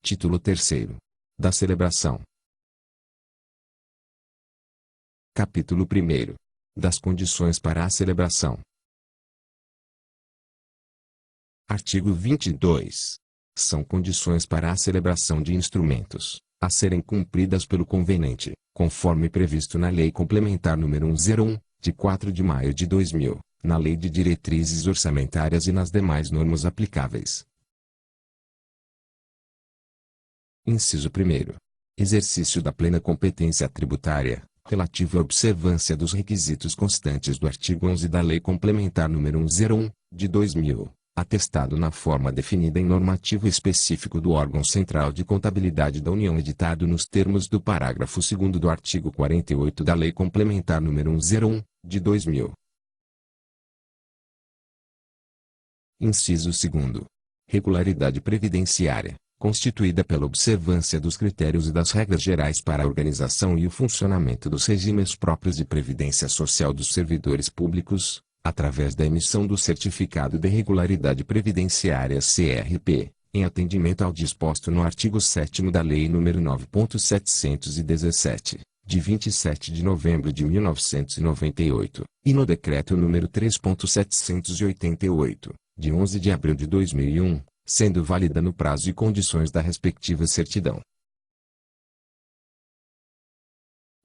Título 3º. Da celebração. Capítulo 1º. Das condições para a celebração. Artigo 22. São condições para a celebração de instrumentos, a serem cumpridas pelo convenente, conforme previsto na Lei Complementar nº 101, de 4 de maio de 2000, na Lei de Diretrizes Orçamentárias e nas demais normas aplicáveis. Inciso 1º. Exercício da plena competência tributária, relativo à observância dos requisitos constantes do artigo 11 da Lei Complementar nº 101, de 2000, atestado na forma definida em normativo específico do órgão central de contabilidade da União editado nos termos do parágrafo 2º do artigo 48 da Lei Complementar nº 101, de 2000. Inciso 2º. Regularidade previdenciária, constituída pela observância dos critérios e das regras gerais para a organização e o funcionamento dos regimes próprios de previdência social dos servidores públicos, através da emissão do Certificado de Regularidade Previdenciária CRP, em atendimento ao disposto no artigo 7º da Lei nº 9.717, de 27 de novembro de 1998, e no Decreto nº 3.788, de 11 de abril de 2001, sendo válida no prazo e condições da respectiva certidão.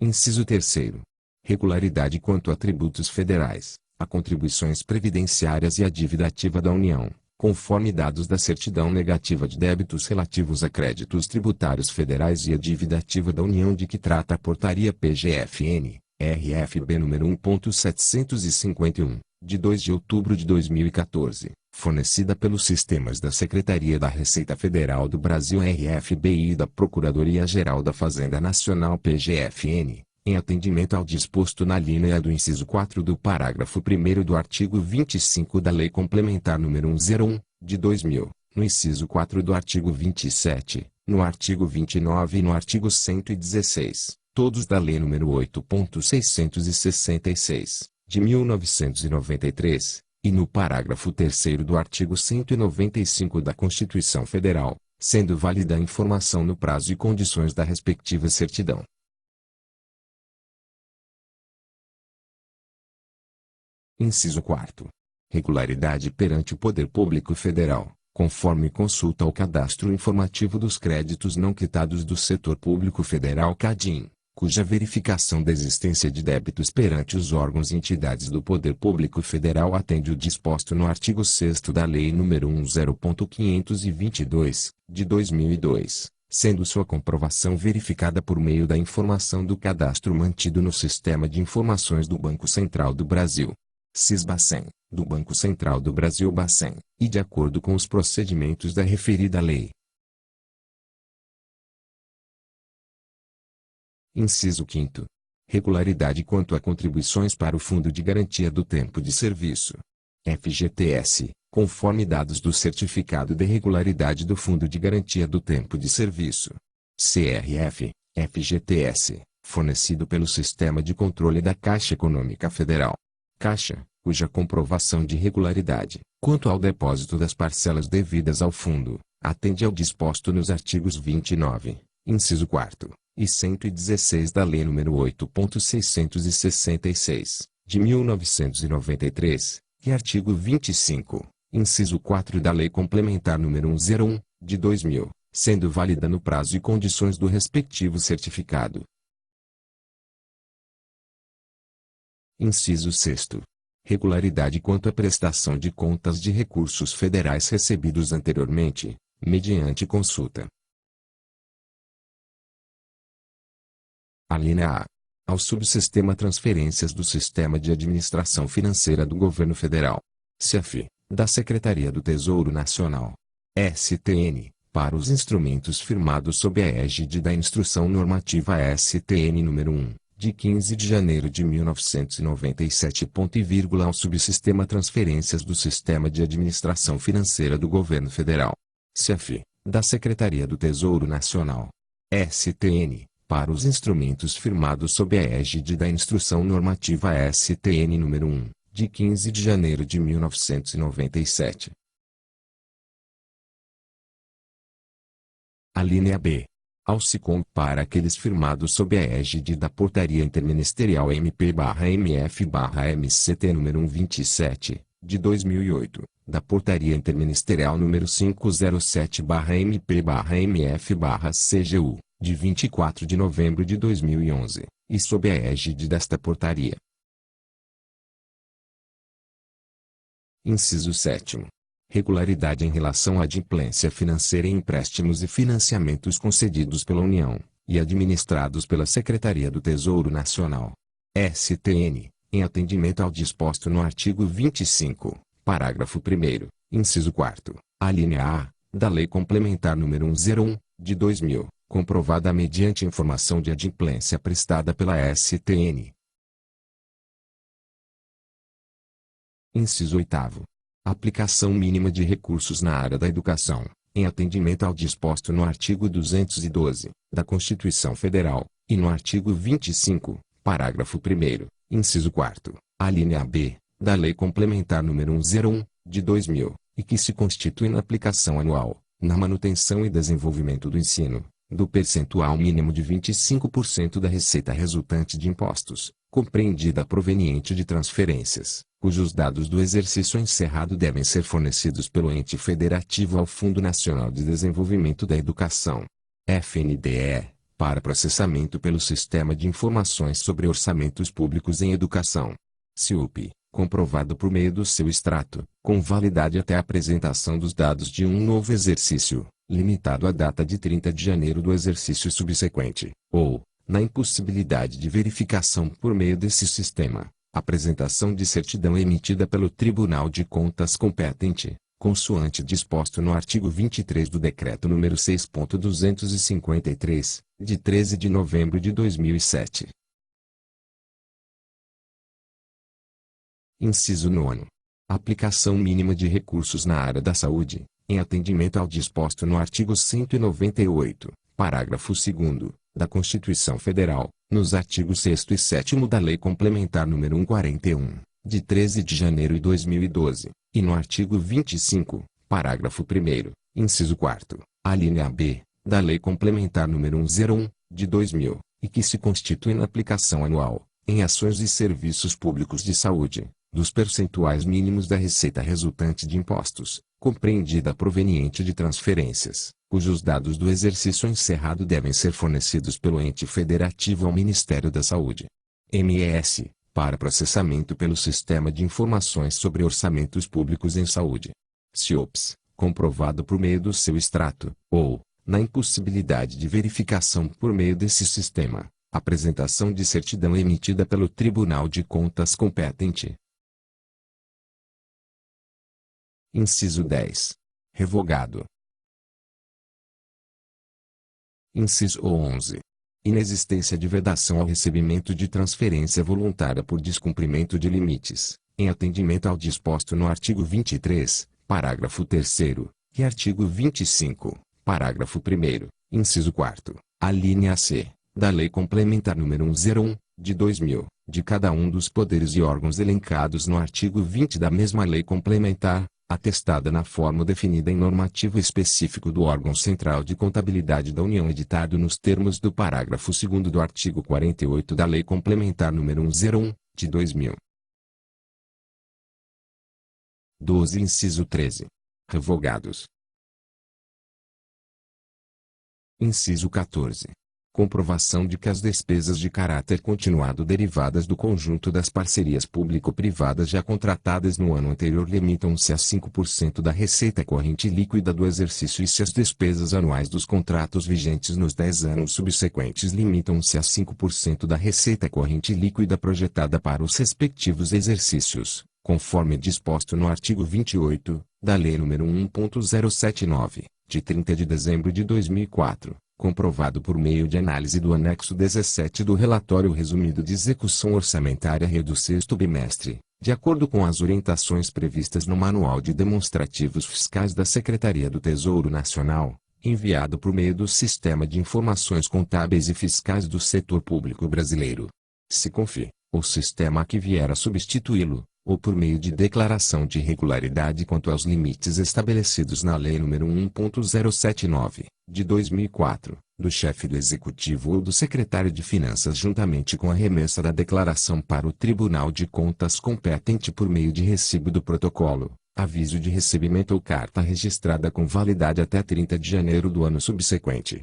Inciso 3º. Regularidade quanto a tributos federais, a contribuições previdenciárias e a dívida ativa da União, conforme dados da certidão negativa de débitos relativos a créditos tributários federais e a dívida ativa da União de que trata a Portaria PGFN, RFB número 1.751, de 2 de outubro de 2014, fornecida pelos sistemas da Secretaria da Receita Federal do Brasil RFB e da Procuradoria-Geral da Fazenda Nacional PGFN, em atendimento ao disposto na linha do inciso 4 do parágrafo 1º do artigo 25 da Lei Complementar nº 101, de 2000, no inciso 4 do artigo 27, no artigo 29 e no artigo 116, todos da Lei nº 8.666, de 1993, e no parágrafo 3º do artigo 195 da Constituição Federal, sendo válida a informação no prazo e condições da respectiva certidão. Inciso 4º. Regularidade perante o Poder Público Federal, conforme consulta ao Cadastro Informativo dos Créditos Não Quitados do Setor Público Federal CADIM, cuja verificação da existência de débitos perante os órgãos e entidades do Poder Público Federal atende o disposto no artigo 6º da Lei nº 10.522, de 2002, sendo sua comprovação verificada por meio da informação do cadastro mantido no Sistema de Informações do Banco Central do Brasil, SIS-Bacen, do Banco Central do Brasil Bacen, e de acordo com os procedimentos da referida lei. Inciso 5º. Regularidade quanto a contribuições para o Fundo de Garantia do Tempo de Serviço, FGTS, conforme dados do Certificado de Regularidade do Fundo de Garantia do Tempo de Serviço, CRF, FGTS, fornecido pelo Sistema de Controle da Caixa Econômica Federal, Caixa, cuja comprovação de regularidade, quanto ao depósito das parcelas devidas ao fundo, atende ao disposto nos artigos 29, inciso 4º, e 116 da Lei nº 8.666, de 1993, e artigo 25, inciso 4 da Lei Complementar nº 101, de 2000, sendo válida no prazo e condições do respectivo certificado. Inciso 6º. Regularidade quanto à prestação de contas de recursos federais recebidos anteriormente, mediante consulta. Alínea A. Ao Subsistema Transferências do Sistema de Administração Financeira do Governo Federal, CEF, da Secretaria do Tesouro Nacional, STN, para os instrumentos firmados sob a égide da Instrução Normativa STN número 1, de 15 de janeiro de 1997. Ao Subsistema Transferências do Sistema de Administração Financeira do Governo Federal, CEF, da Secretaria do Tesouro Nacional, STN, para os instrumentos firmados sob a égide da Instrução Normativa STN número 1, de 15 de janeiro de 1997. Alínea B. Ao SICOM para aqueles firmados sob a égide da Portaria Interministerial MP/MF/MCT número 127, de 2008, da Portaria Interministerial número 507/MP/MF/CGU, de 24 de novembro de 2011, e sob a égide desta Portaria. Inciso 7º. Regularidade em relação à adimplência financeira em empréstimos e financiamentos concedidos pela União, e administrados pela Secretaria do Tesouro Nacional, STN, em atendimento ao disposto no artigo 25, parágrafo 1º, inciso 4º, alínea A, da Lei Complementar nº 101, de 2000, comprovada mediante informação de adimplência prestada pela STN. Inciso 8º. Aplicação mínima de recursos na área da educação, em atendimento ao disposto no artigo 212, da Constituição Federal, e no artigo 25, parágrafo 1º, inciso 4º, alínea B, da Lei Complementar nº 101, de 2000, e que se constitui na aplicação anual, na manutenção e desenvolvimento do ensino, do percentual mínimo de 25% da receita resultante de impostos, compreendida proveniente de transferências, cujos dados do exercício encerrado devem ser fornecidos pelo ente federativo ao Fundo Nacional de Desenvolvimento da Educação, FNDE, para processamento pelo Sistema de Informações sobre Orçamentos Públicos em Educação, SIUP, comprovado por meio do seu extrato, com validade até a apresentação dos dados de um novo exercício, limitado à data de 30 de janeiro do exercício subsequente, ou, na impossibilidade de verificação por meio desse sistema, apresentação de certidão emitida pelo Tribunal de Contas competente, consoante disposto no artigo 23 do Decreto nº 6.253, de 13 de novembro de 2007. Inciso 9º. Aplicação mínima de recursos na área da saúde, em atendimento ao disposto no artigo 198, parágrafo 2º, da Constituição Federal, nos artigos 6º e 7º da Lei Complementar nº 141, de 13 de janeiro de 2012, e no artigo 25, parágrafo 1º, inciso 4º, alínea B, da Lei Complementar nº 101, de 2000, e que se constitui na aplicação anual, em ações e serviços públicos de saúde, dos percentuais mínimos da receita resultante de impostos, compreendida proveniente de transferências, cujos dados do exercício encerrado devem ser fornecidos pelo ente federativo ao Ministério da Saúde, MS, para processamento pelo Sistema de Informações sobre Orçamentos Públicos em Saúde, SIOPS, comprovado por meio do seu extrato, ou, na impossibilidade de verificação por meio desse sistema, apresentação de certidão emitida pelo Tribunal de Contas competente. Inciso 10. Revogado. Inciso 11. Inexistência de vedação ao recebimento de transferência voluntária por descumprimento de limites, em atendimento ao disposto no artigo 23, parágrafo 3º, e artigo 25, parágrafo 1º, inciso 4º, alínea C, da Lei Complementar nº 101, de 2000, de cada um dos poderes e órgãos elencados no artigo 20 da mesma Lei Complementar, atestada na forma definida em normativo específico do órgão central de contabilidade da União editado nos termos do parágrafo 2º do artigo 48 da Lei Complementar nº 101, de 2000. 12. Inciso 13. Revogados. Inciso 14. Comprovação de que as despesas de caráter continuado derivadas do conjunto das parcerias público-privadas já contratadas no ano anterior limitam-se a 5% da receita corrente líquida do exercício e se as despesas anuais dos contratos vigentes nos 10 anos subsequentes limitam-se a 5% da receita corrente líquida projetada para os respectivos exercícios, conforme disposto no artigo 28, da Lei nº 1.079, de 30 de dezembro de 2004. Comprovado por meio de análise do anexo 17 do relatório resumido de execução orçamentária do sexto bimestre, de acordo com as orientações previstas no Manual de Demonstrativos Fiscais da Secretaria do Tesouro Nacional, enviado por meio do Sistema de Informações Contábeis e Fiscais do Setor Público Brasileiro, SICONF, ou sistema que vier a substituí-lo, ou por meio de declaração de irregularidade quanto aos limites estabelecidos na Lei nº 1.079, de 2004, do chefe do Executivo ou do secretário de Finanças juntamente com a remessa da declaração para o Tribunal de Contas competente por meio de recibo do protocolo, aviso de recebimento ou carta registrada com validade até 30 de janeiro do ano subsequente.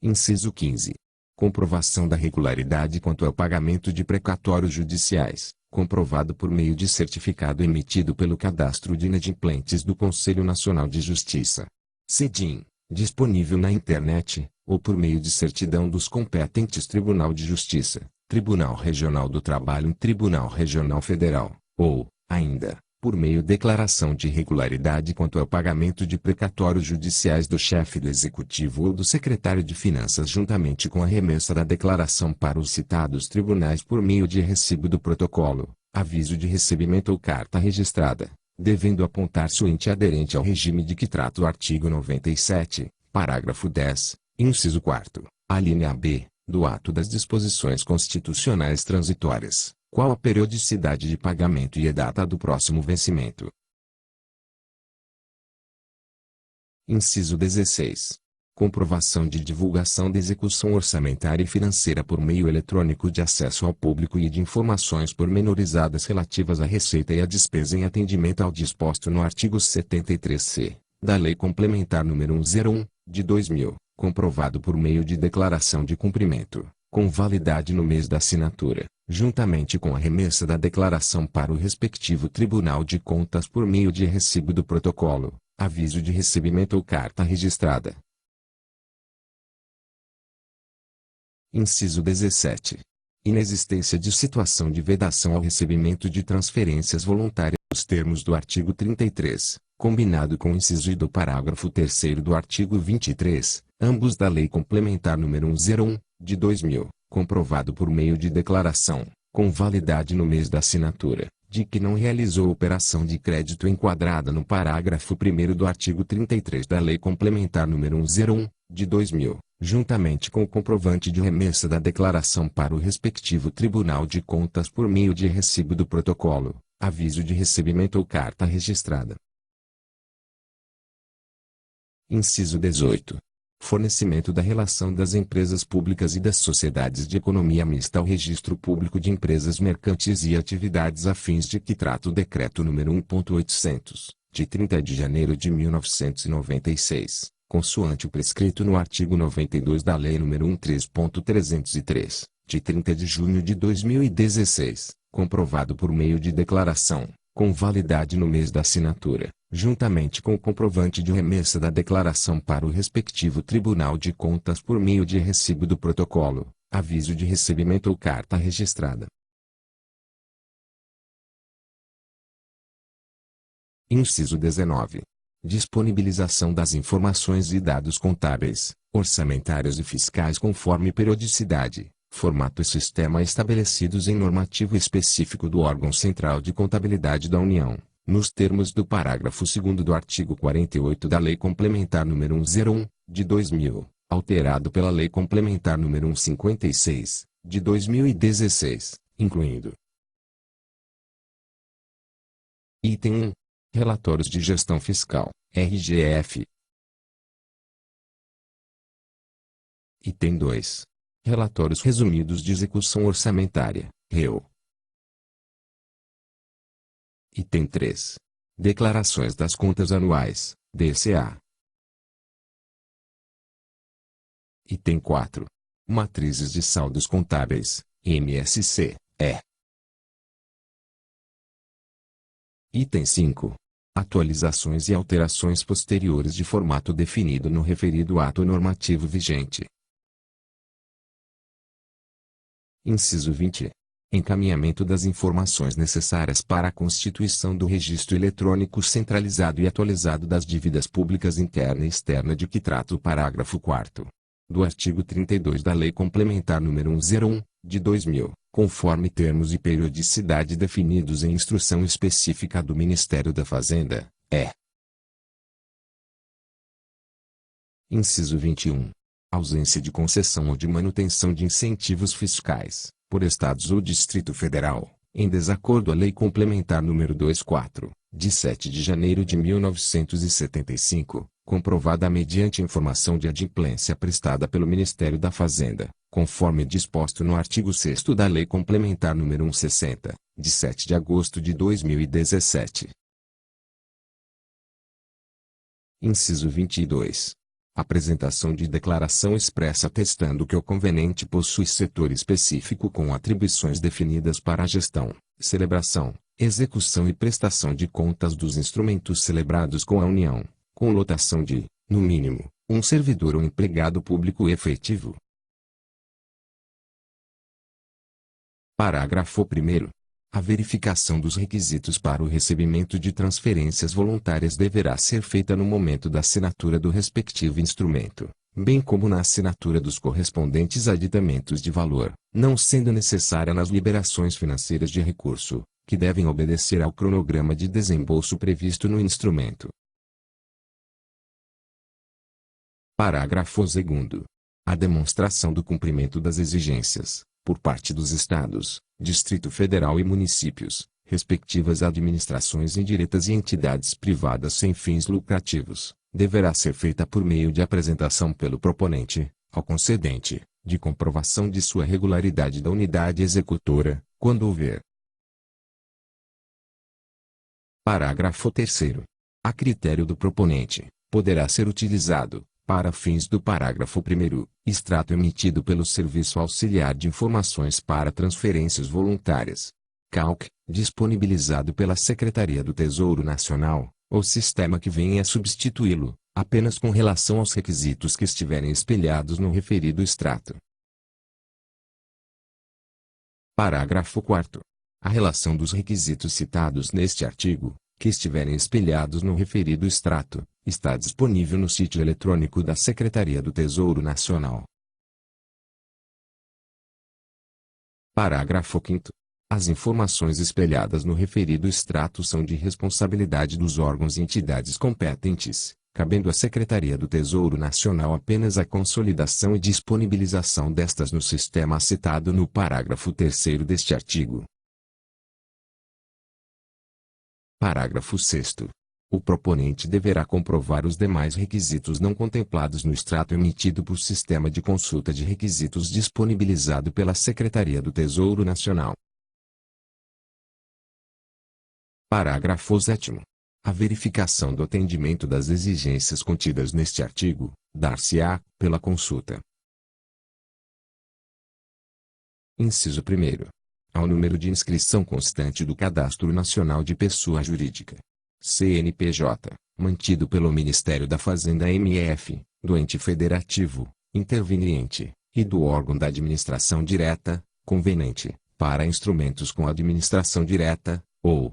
Inciso 15. Comprovação da regularidade quanto ao pagamento de precatórios judiciais, comprovado por meio de certificado emitido pelo Cadastro de Inadimplentes do Conselho Nacional de Justiça. CEDIM, disponível na internet, ou por meio de certidão dos competentes Tribunal de Justiça, Tribunal Regional do Trabalho e Tribunal Regional Federal, ou, ainda, por meio de declaração de irregularidade quanto ao pagamento de precatórios judiciais do chefe do Executivo ou do secretário de Finanças juntamente com a remessa da declaração para os citados tribunais por meio de recibo do protocolo, aviso de recebimento ou carta registrada, devendo apontar-se o ente aderente ao regime de que trata o artigo 97, parágrafo 10, inciso 4º, alínea B, do ato das disposições constitucionais transitórias, qual a periodicidade de pagamento e a data do próximo vencimento. Inciso 16. Comprovação de divulgação da execução orçamentária e financeira por meio eletrônico de acesso ao público e de informações pormenorizadas relativas à receita e à despesa em atendimento ao disposto no artigo 73-C, da Lei Complementar nº 101, de 2000, comprovado por meio de declaração de cumprimento, com validade no mês da assinatura, juntamente com a remessa da declaração para o respectivo Tribunal de Contas por meio de recibo do protocolo, aviso de recebimento ou carta registrada. Inciso 17. Inexistência de situação de vedação ao recebimento de transferências voluntárias nos termos do artigo 33, combinado com o inciso I do parágrafo 3º do artigo 23, ambos da Lei Complementar nº 101, de 2000, comprovado por meio de declaração, com validade no mês da assinatura, de que não realizou operação de crédito enquadrada no parágrafo 1º do artigo 33 da Lei Complementar nº 101, de 2000, juntamente com o comprovante de remessa da declaração para o respectivo Tribunal de Contas por meio de recibo do protocolo, aviso de recebimento ou carta registrada. Inciso 18. Fornecimento da relação das empresas públicas e das sociedades de economia mista ao Registro Público de Empresas Mercantis e Atividades Afins de que trata o Decreto nº 1.800, de 30 de janeiro de 1996, consoante o prescrito no artigo 92 da Lei nº 13.303, de 30 de junho de 2016, comprovado por meio de declaração, com validade no mês da assinatura, juntamente com o comprovante de remessa da declaração para o respectivo Tribunal de Contas por meio de recibo do protocolo, aviso de recebimento ou carta registrada. Inciso 19. Disponibilização das informações e dados contábeis, orçamentários e fiscais conforme periodicidade, formato e sistema estabelecidos em normativo específico do órgão central de contabilidade da União, nos termos do parágrafo 2º do artigo 48 da Lei Complementar nº 101, de 2000, alterado pela Lei Complementar nº 156, de 2016, incluindo: Item 1. Relatórios de gestão fiscal, RGF. Item 2. Relatórios resumidos de execução orçamentária, REO. Item 3. Declarações das contas anuais, DCA. Item 4. Matrizes de saldos contábeis, MSC, E. Item 5. Atualizações e alterações posteriores de formato definido no referido ato normativo vigente. Inciso 20. Encaminhamento das informações necessárias para a constituição do registro eletrônico centralizado e atualizado das dívidas públicas interna e externa de que trata o parágrafo 4º do artigo 32 da Lei Complementar nº 101, de 2000, conforme termos e periodicidade definidos em instrução específica do Ministério da Fazenda, é. Inciso 21. Ausência de concessão ou de manutenção de incentivos fiscais, por estados ou Distrito Federal, em desacordo à Lei Complementar nº 24, de 7 de janeiro de 1975, comprovada mediante informação de adimplência prestada pelo Ministério da Fazenda, conforme disposto no artigo 6º da Lei Complementar nº 160, de 7 de agosto de 2017. Inciso 22. Apresentação de declaração expressa atestando que o conveniente possui setor específico com atribuições definidas para a gestão, celebração, execução e prestação de contas dos instrumentos celebrados com a União, com lotação de, no mínimo, um servidor ou empregado público efetivo. Parágrafo 1º. A verificação dos requisitos para o recebimento de transferências voluntárias deverá ser feita no momento da assinatura do respectivo instrumento, bem como na assinatura dos correspondentes aditamentos de valor, não sendo necessária nas liberações financeiras de recurso, que devem obedecer ao cronograma de desembolso previsto no instrumento. Parágrafo 2º. A demonstração do cumprimento das exigências, por parte dos Estados, Distrito Federal e municípios, respectivas administrações indiretas e entidades privadas sem fins lucrativos, deverá ser feita por meio de apresentação pelo proponente, ao concedente, de comprovação de sua regularidade da unidade executora, quando houver. Parágrafo 3º. A critério do proponente, poderá ser utilizado, para fins do parágrafo 1º, extrato emitido pelo Serviço Auxiliar de Informações para Transferências Voluntárias, CAUC, disponibilizado pela Secretaria do Tesouro Nacional, ou sistema que venha a substituí-lo, apenas com relação aos requisitos que estiverem espelhados no referido extrato. Parágrafo 4º. A relação dos requisitos citados neste artigo, que estiverem espelhados no referido extrato, está disponível no sítio eletrônico da Secretaria do Tesouro Nacional. Parágrafo 5º. As informações espelhadas no referido extrato são de responsabilidade dos órgãos e entidades competentes, cabendo à Secretaria do Tesouro Nacional apenas a consolidação e disponibilização destas no sistema citado no parágrafo 3º deste artigo. Parágrafo 6º. O proponente deverá comprovar os demais requisitos não contemplados no extrato emitido por sistema de consulta de requisitos disponibilizado pela Secretaria do Tesouro Nacional. Parágrafo 7º. A verificação do atendimento das exigências contidas neste artigo, dar-se-á, pela consulta. Inciso 1º. Ao número de inscrição constante do Cadastro Nacional de Pessoa Jurídica, CNPJ, mantido pelo Ministério da Fazenda MF, do ente federativo, interveniente, e do órgão da administração direta, conveniente, para instrumentos com administração direta, ou.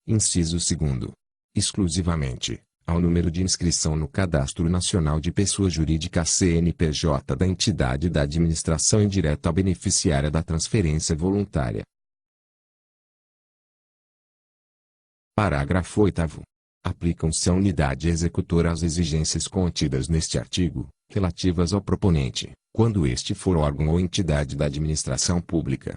Inciso 2º. Exclusivamente, ao número de inscrição no Cadastro Nacional de Pessoa Jurídica CNPJ da entidade da administração indireta beneficiária da transferência voluntária. Parágrafo 8º. Aplicam-se à unidade executora as exigências contidas neste artigo, relativas ao proponente, quando este for órgão ou entidade da administração pública.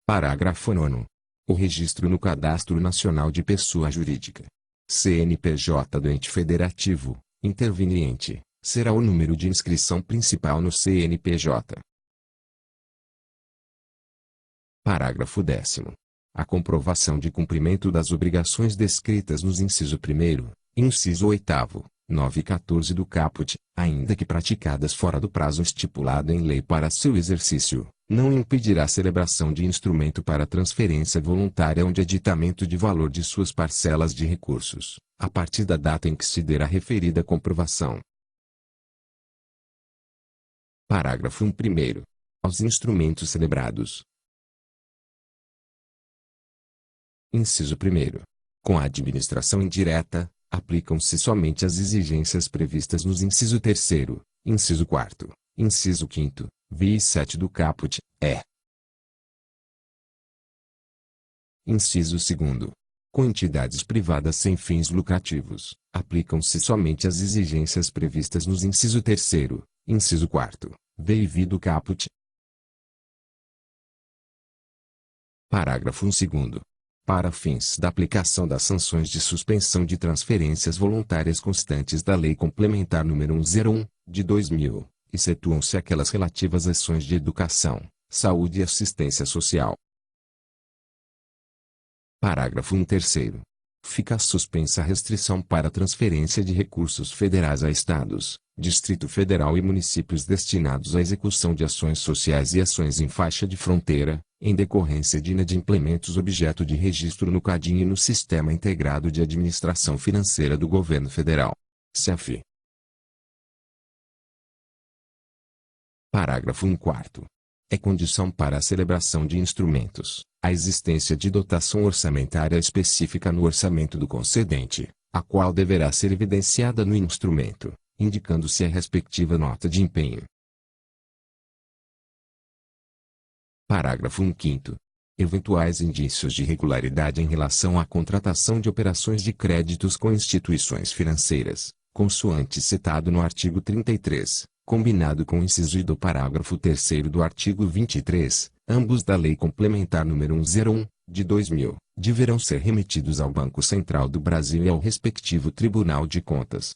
Parágrafo 9º. O registro no Cadastro Nacional de Pessoa Jurídica, CNPJ do ente federativo, interveniente, será o número de inscrição principal no CNPJ. Parágrafo 10º. A comprovação de cumprimento das obrigações descritas nos inciso 1º, inciso 8º, 9 e 14 do caput, ainda que praticadas fora do prazo estipulado em lei para seu exercício, não impedirá a celebração de instrumento para transferência voluntária ou de aditamento de valor de suas parcelas de recursos, a partir da data em que se der a referida comprovação. Parágrafo 1º. Aos instrumentos celebrados. Inciso 1º. Com a administração indireta, aplicam-se somente as exigências previstas nos inciso 3º, inciso 4º, inciso 5º, vi 7 do caput, Inciso 2º. Com entidades privadas sem fins lucrativos, aplicam-se somente as exigências previstas nos inciso 3º, inciso 4º, v e v do caput. Parágrafo 2º. Para fins da aplicação das sanções de suspensão de transferências voluntárias constantes da Lei Complementar nº 101, de 2000, excetuam-se aquelas relativas às ações de educação, saúde e assistência social. Parágrafo 3º. Fica suspensa a restrição para transferência de recursos federais a estados, Distrito Federal e municípios destinados à execução de ações sociais e ações em faixa de fronteira, em decorrência de inadimplementos objeto de registro no CADIM e no Sistema Integrado de Administração Financeira do Governo Federal. CEF. Parágrafo 1º. É condição para a celebração de instrumentos, a existência de dotação orçamentária específica no orçamento do concedente, a qual deverá ser evidenciada no instrumento, indicando-se a respectiva nota de empenho. Parágrafo 1º. Eventuais indícios de irregularidade em relação à contratação de operações de créditos com instituições financeiras, consoante citado no artigo 33, combinado com o inciso I do parágrafo 3º do artigo 23, ambos da Lei Complementar nº 101, de 2000, deverão ser remetidos ao Banco Central do Brasil e ao respectivo Tribunal de Contas.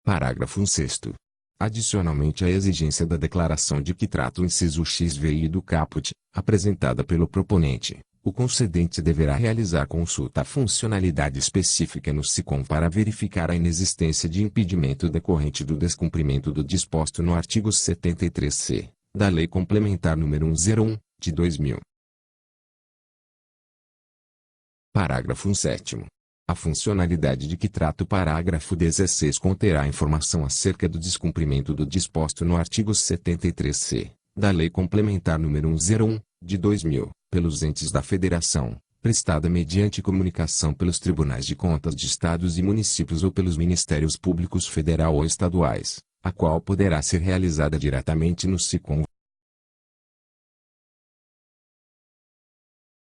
Parágrafo 6º. Adicionalmente à exigência da declaração de que trata o inciso X v e do caput, apresentada pelo proponente, o concedente deverá realizar consulta à funcionalidade específica no SICOM para verificar a inexistência de impedimento decorrente do descumprimento do disposto no artigo 73-C, da Lei Complementar nº 101, de 2000. Parágrafo 7º. A funcionalidade de que trata o parágrafo 16 conterá informação acerca do descumprimento do disposto no artigo 73-C, da Lei Complementar nº 101, de 2000, pelos entes da Federação, prestada mediante comunicação pelos Tribunais de Contas de Estados e Municípios ou pelos Ministérios Públicos Federal ou Estaduais, a qual poderá ser realizada diretamente no SICOM.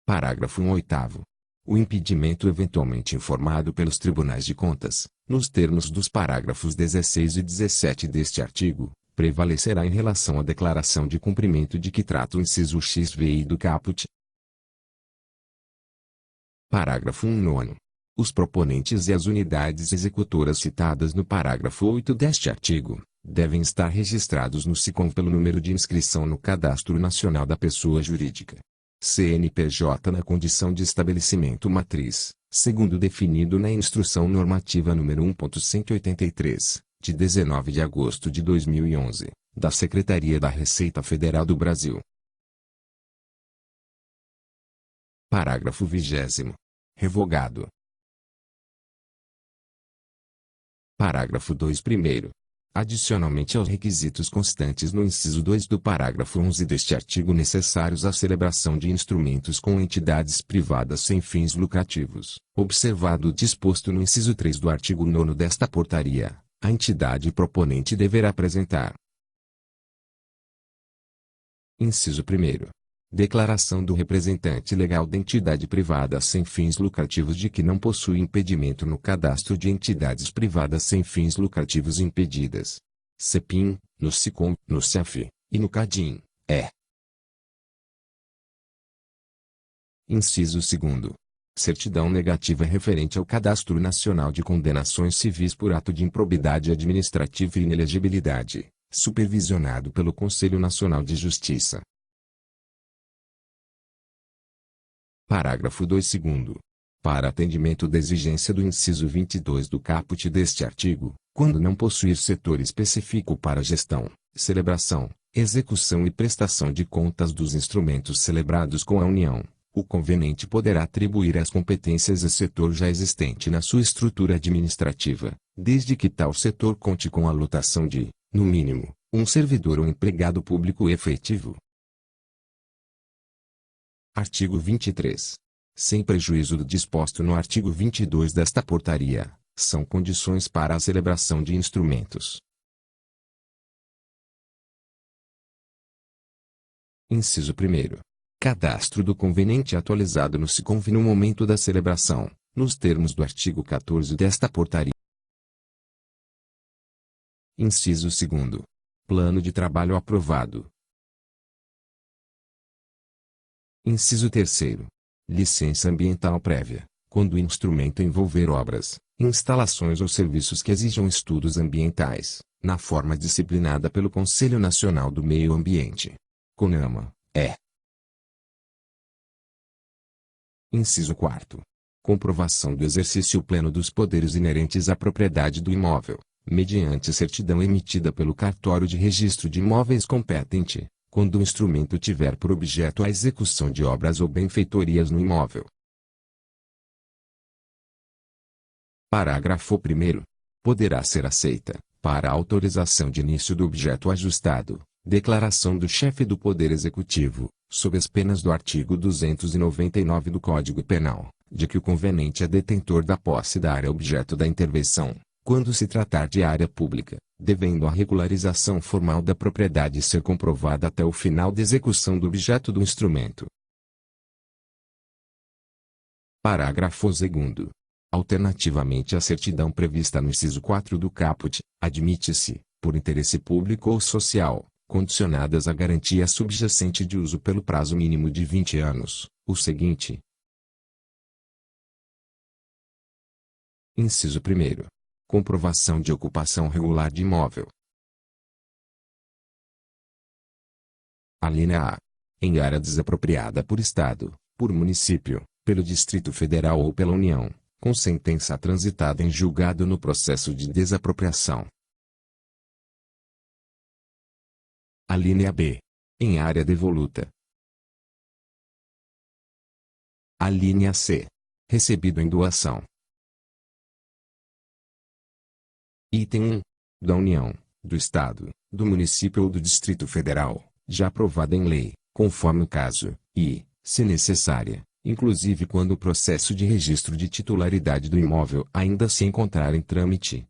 Parágrafo 8º. O impedimento eventualmente informado pelos Tribunais de Contas, nos termos dos parágrafos 16 e 17 deste artigo, prevalecerá em relação à declaração de cumprimento de que trata o inciso X v e do caput. Parágrafo 9º. Os proponentes e as unidades executoras citadas no parágrafo 8 deste artigo, devem estar registrados no SICOM pelo número de inscrição no Cadastro Nacional da Pessoa Jurídica, CNPJ, na condição de estabelecimento matriz, segundo definido na Instrução Normativa nº 1.183, de 19 de agosto de 2011, da Secretaria da Receita Federal do Brasil. Parágrafo 20º. Revogado. Parágrafo 2 primeiro. Adicionalmente aos requisitos constantes no inciso 2 do parágrafo 11 deste artigo necessários à celebração de instrumentos com entidades privadas sem fins lucrativos, observado o disposto no inciso 3 do artigo 9º desta portaria, a entidade proponente deverá apresentar: inciso 1º. Declaração do representante legal da entidade privada sem fins lucrativos de que não possui impedimento no cadastro de entidades privadas sem fins lucrativos impedidas, CEPIM, no SICOM, no CEF, e no CADIM, Inciso 2º. Certidão negativa referente ao Cadastro Nacional de Condenações Civis por ato de improbidade administrativa e inelegibilidade, supervisionado pelo Conselho Nacional de Justiça. Parágrafo 2º. Para atendimento da exigência do inciso 22 do caput deste artigo, quando não possuir setor específico para gestão, celebração, execução e prestação de contas dos instrumentos celebrados com a União, o conveniente poderá atribuir as competências a setor já existente na sua estrutura administrativa, desde que tal setor conte com a lotação de, no mínimo, um servidor ou empregado público efetivo. Artigo 23. Sem prejuízo do disposto no artigo 22 desta portaria, são condições para a celebração de instrumentos. Inciso 1º. Cadastro do conveniente atualizado no SICONV no momento da celebração, nos termos do artigo 14 desta portaria. Inciso 2º. Plano de trabalho aprovado. Inciso 3º. Licença ambiental prévia, quando o instrumento envolver obras, instalações ou serviços que exijam estudos ambientais, na forma disciplinada pelo Conselho Nacional do Meio Ambiente. CONAMA, Inciso 4º. Comprovação do exercício pleno dos poderes inerentes à propriedade do imóvel, mediante certidão emitida pelo cartório de registro de imóveis competente, quando o instrumento tiver por objeto a execução de obras ou benfeitorias no imóvel. Parágrafo 1º. Poderá ser aceita, para a autorização de início do objeto ajustado, declaração do chefe do Poder Executivo, sob as penas do artigo 299 do Código Penal, de que o convenente é detentor da posse da área objeto da intervenção, quando se tratar de área pública, devendo a regularização formal da propriedade ser comprovada até o final da execução do objeto do instrumento. Parágrafo 2º. Alternativamente à certidão prevista no inciso 4 do caput, admite-se, por interesse público ou social, condicionadas à garantia subjacente de uso pelo prazo mínimo de 20 anos, o seguinte. Inciso 1º. Comprovação de ocupação regular de imóvel. Alínea A. Em área desapropriada por Estado, por município, pelo Distrito Federal ou pela União, com sentença transitada em julgado no processo de desapropriação. Alínea B. Em área devoluta. Alínea C. Recebido em doação. Item 1. Da União, do Estado, do Município ou do Distrito Federal, já aprovada em lei, conforme o caso, e, se necessária, inclusive quando o processo de registro de titularidade do imóvel ainda se encontrar em trâmite,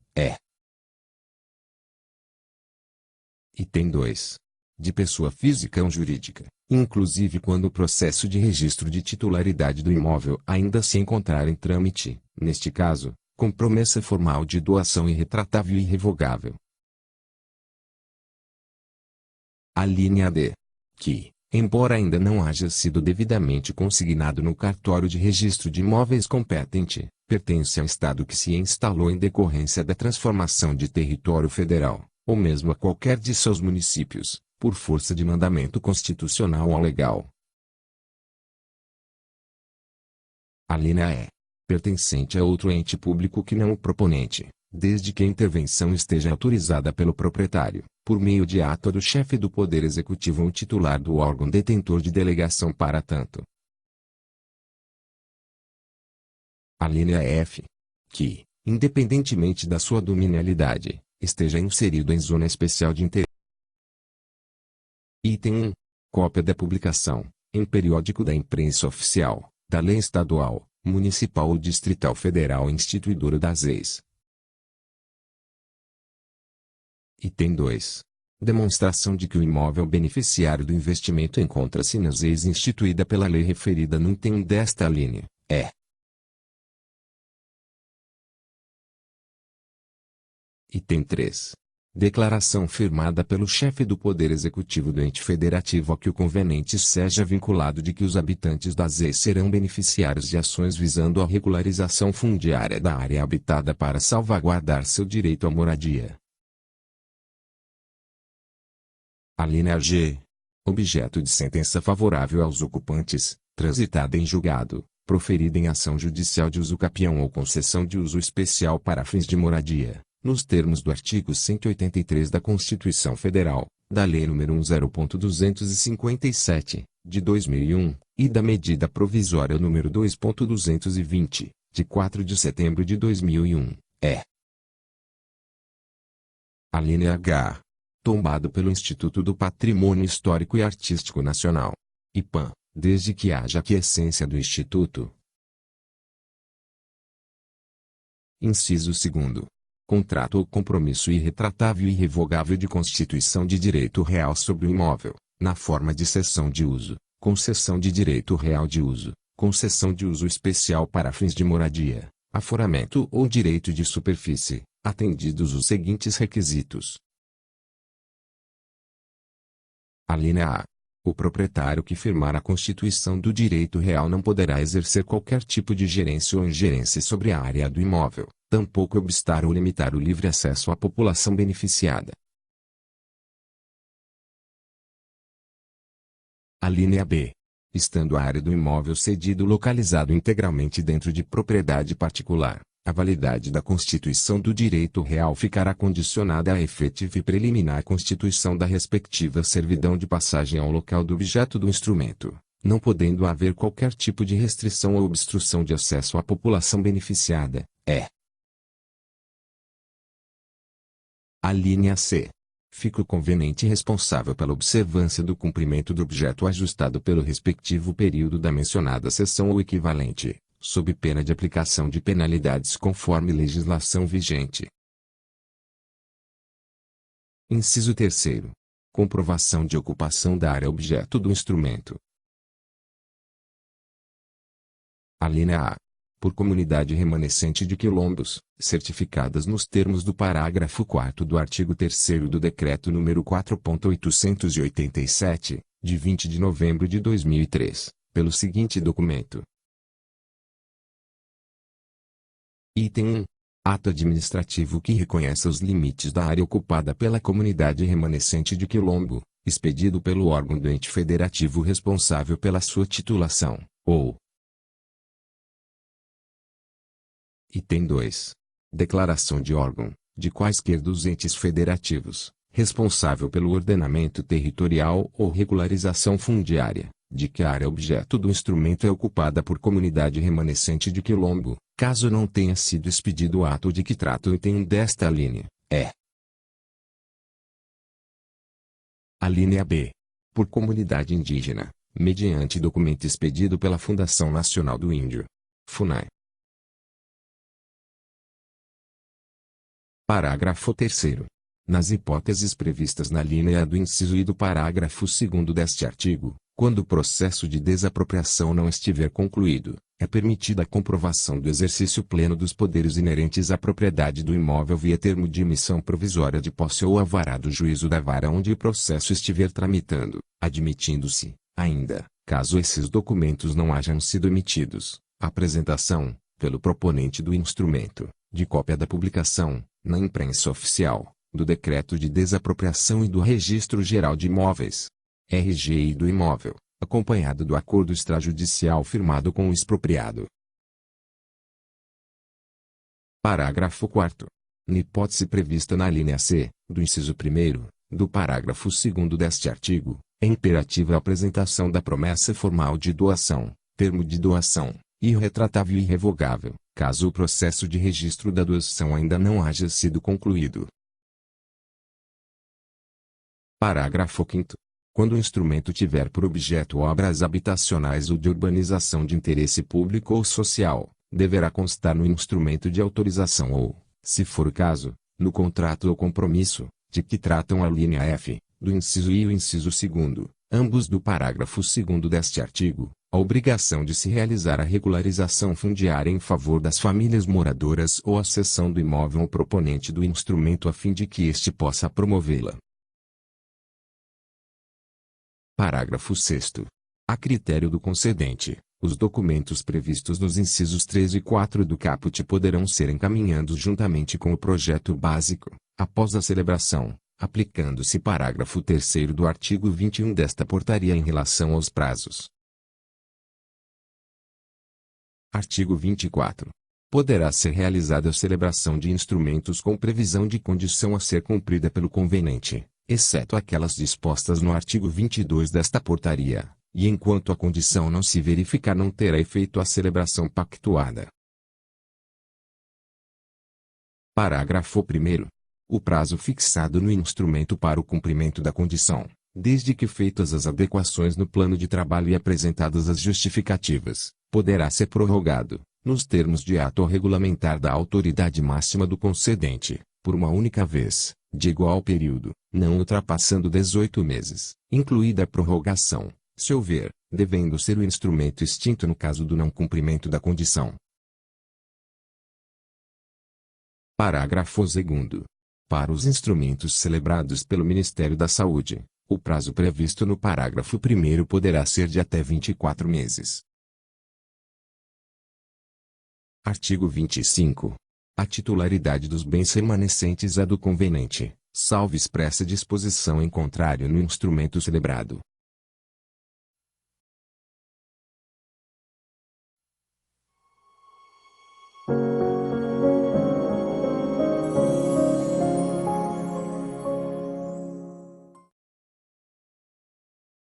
Item 2. De pessoa física ou jurídica, inclusive quando o processo de registro de titularidade do imóvel ainda se encontrar em trâmite, neste caso, com promessa formal de doação irretratável e irrevogável. Alínea D. Que, embora ainda não haja sido devidamente consignado no cartório de registro de imóveis competente, pertence ao Estado que se instalou em decorrência da transformação de território federal, ou mesmo a qualquer de seus municípios, por força de mandamento constitucional ou legal. Alínea E. Pertencente a outro ente público que não o proponente, desde que a intervenção esteja autorizada pelo proprietário, por meio de ato do chefe do Poder Executivo ou titular do órgão detentor de delegação para tanto. Alínea F. Que, independentemente da sua dominialidade, esteja inserido em zona especial de interesse. Item 1. Cópia da publicação, em periódico da imprensa oficial, da lei estadual, municipal ou distrital federal instituidora das leis. Item 2. Demonstração de que o imóvel beneficiário do investimento encontra-se nas leis instituída pela lei referida no item 1 desta linha. Item 3. Declaração firmada pelo chefe do Poder Executivo do ente federativo a que o convenente seja vinculado de que os habitantes das leis serão beneficiários de ações visando a regularização fundiária da área habitada para salvaguardar seu direito à moradia. Alínea G. Objeto de sentença favorável aos ocupantes, transitada em julgado, proferida em ação judicial de uso capião ou concessão de uso especial para fins de moradia, nos termos do artigo 183 da Constituição Federal, da Lei nº 10.257, de 2001, e da Medida Provisória nº 2.220, de 4 de setembro de 2001, Alínea H. Tombado pelo Instituto do Patrimônio Histórico e Artístico Nacional, IPAM, desde que haja aquiescência do Instituto. Inciso 2º. Contrato ou compromisso irretratável e irrevogável de constituição de direito real sobre o imóvel, na forma de cessão de uso, concessão de direito real de uso, concessão de uso especial para fins de moradia, aforamento ou direito de superfície, atendidos os seguintes requisitos. Alínea A. O proprietário que firmar a constituição do direito real não poderá exercer qualquer tipo de gerência ou ingerência sobre a área do imóvel, tampouco obstar ou limitar o livre acesso à população beneficiada. Alínea B. Estando a área do imóvel cedido localizado integralmente dentro de propriedade particular, a validade da constituição do direito real ficará condicionada à efetiva e preliminar constituição da respectiva servidão de passagem ao local do objeto do instrumento, não podendo haver qualquer tipo de restrição ou obstrução de acesso à população beneficiada. Alínea C. Fica o conveniente responsável pela observância do cumprimento do objeto ajustado pelo respectivo período da mencionada seção ou equivalente, sob pena de aplicação de penalidades conforme legislação vigente. Inciso 3º. Comprovação de ocupação da área objeto do instrumento. Alínea A. Por comunidade remanescente de quilombos, certificadas nos termos do parágrafo 4º do artigo 3º do Decreto nº 4.887, de 20 de novembro de 2003, pelo seguinte documento. Item 1. Ato administrativo que reconheça os limites da área ocupada pela comunidade remanescente de quilombo, expedido pelo órgão do ente federativo responsável pela sua titulação, ou Item 2. Declaração de órgão, de quaisquer dos entes federativos, responsável pelo ordenamento territorial ou regularização fundiária, de que a área objeto do instrumento é ocupada por comunidade remanescente de quilombo, caso não tenha sido expedido o ato de que trata o item 1 desta linha. Alínea B. Por comunidade indígena, mediante documento expedido pela Fundação Nacional do Índio, FUNAI. Parágrafo 3º. Nas hipóteses previstas na linha A do inciso I do parágrafo 2º deste artigo, quando o processo de desapropriação não estiver concluído, é permitida a comprovação do exercício pleno dos poderes inerentes à propriedade do imóvel via termo de emissão provisória de posse ou alvará do juízo da vara onde o processo estiver tramitando, admitindo-se, ainda, caso esses documentos não hajam sido emitidos, a apresentação, pelo proponente do instrumento, de cópia da publicação, na imprensa oficial, do decreto de desapropriação e do Registro Geral de Imóveis, RGI do imóvel, acompanhado do acordo extrajudicial firmado com o expropriado. Parágrafo 4º. Na hipótese prevista na linha C, do inciso 1º, do parágrafo 2º deste artigo, é imperativa a apresentação da promessa formal de doação, termo de doação, irretratável e irrevogável, caso o processo de registro da doação ainda não haja sido concluído. Parágrafo 5º. Quando o instrumento tiver por objeto obras habitacionais ou de urbanização de interesse público ou social, deverá constar no instrumento de autorização ou, se for o caso, no contrato ou compromisso, de que tratam a linha F, do inciso I e o inciso 2º, ambos do parágrafo 2º deste artigo, a obrigação de se realizar a regularização fundiária em favor das famílias moradoras ou a cessão do imóvel ao proponente do instrumento a fim de que este possa promovê-la. Parágrafo 6º. A critério do concedente, os documentos previstos nos incisos 3 e 4 do caput poderão ser encaminhados juntamente com o projeto básico, após a celebração, aplicando-se parágrafo 3º do artigo 21 desta portaria em relação aos prazos. Artigo 24. Poderá ser realizada a celebração de instrumentos com previsão de condição a ser cumprida pelo convenente, exceto aquelas dispostas no artigo 22 desta portaria, e enquanto a condição não se verificar não terá efeito a celebração pactuada. Parágrafo 1º. O prazo fixado no instrumento para o cumprimento da condição, desde que feitas as adequações no plano de trabalho e apresentadas as justificativas, poderá ser prorrogado, nos termos de ato regulamentar da autoridade máxima do concedente, por uma única vez, de igual período, não ultrapassando 18 meses, incluída a prorrogação, se houver, devendo ser o instrumento extinto no caso do não cumprimento da condição. Parágrafo 2º. Para os instrumentos celebrados pelo Ministério da Saúde, o prazo previsto no parágrafo 1º poderá ser de até 24 meses. Artigo 25. A titularidade dos bens remanescentes é do convenente, salvo expressa disposição em contrário no instrumento celebrado.